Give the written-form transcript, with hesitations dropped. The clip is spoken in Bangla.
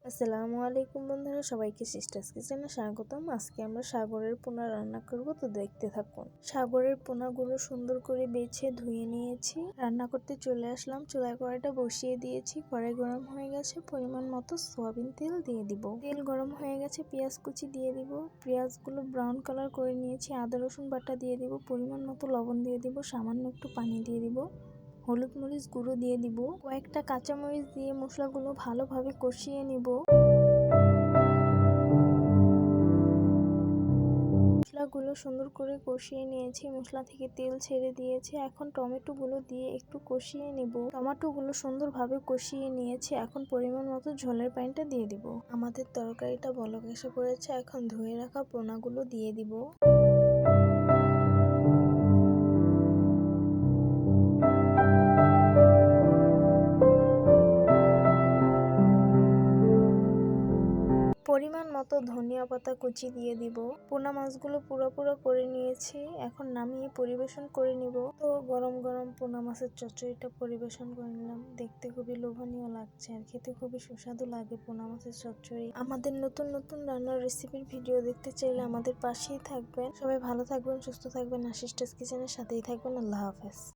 আসসালামু আলাইকুম বন্ধুরা, সবাইকে সিস্টার্স কিচেনে স্বাগতম। আজকে আমরা সাগরের পোনা রান্না করব, তো দেখতে থাকুন। সাগরের পোনাগুলো সুন্দর করে বেছে ধুয়ে নিয়েছি। রান্না করতে চলে আসলাম। চুলায় কড়াইটা বসিয়ে দিয়েছি। কড়াই গরম হয়ে গেছে, পরিমাণ মতো সয়াবিন তেল দিয়ে দিব। তেল গরম হয়ে গেছে, পেঁয়াজ কুচি দিয়ে দিব। পেঁয়াজগুলো ব্রাউন কালার করে নিয়েছি। আদা রসুন বাটা দিয়ে দিব, পরিমাণ মতো লবণ দিয়ে দিব, সামান্য একটু পানি দিয়ে দিব, হলুদ মরিচ গুঁড়ো দিয়ে দিব, কয়েকটা কাঁচামরিচ দিয়ে মশলাগুলো ভালোভাবে কষিয়ে নিব। মশলাগুলো সুন্দর করে কষিয়ে নিয়েছি, মশলা থেকে তেল ছেড়ে দিয়েছে। এখন টমেটোগুলো দিয়ে একটু কষিয়ে নিব। টমেটোগুলো সুন্দরভাবে কষিয়ে নিয়েছি। এখন পরিমাণ মতো ঝোলের পানিটা দিয়ে দিব। আমাদের তরকারিটা বলক এসে পড়েছে। এখন ধুয়ে রাখা পোনাগুলো দিয়ে দিব। পরিমাণ মতো ধনিয়া পাতা কুচি দিয়ে দিব। পোনা মাছগুলো পুরো করে নিয়েছি। এখন নামিয়ে পরিবেশন করে নিব। তো গরম গরম পোনা মাছের চচ্চড়িটা পরিবেশন করে নিলাম। দেখতে খুবই লোভনীয় লাগছে আর খেতে খুবই সুস্বাদু লাগে পোনা মাছের চচ্চড়ি। আমাদের নতুন নতুন রান্নার রেসিপির ভিডিও দেখতে চাইলে আমাদের পাশেই থাকবেন। সবাই ভালো থাকবেন, সুস্থ থাকবেন, আর সিস্টার্স কিচেনের সাথেই থাকবেন। আল্লাহ হাফেজ।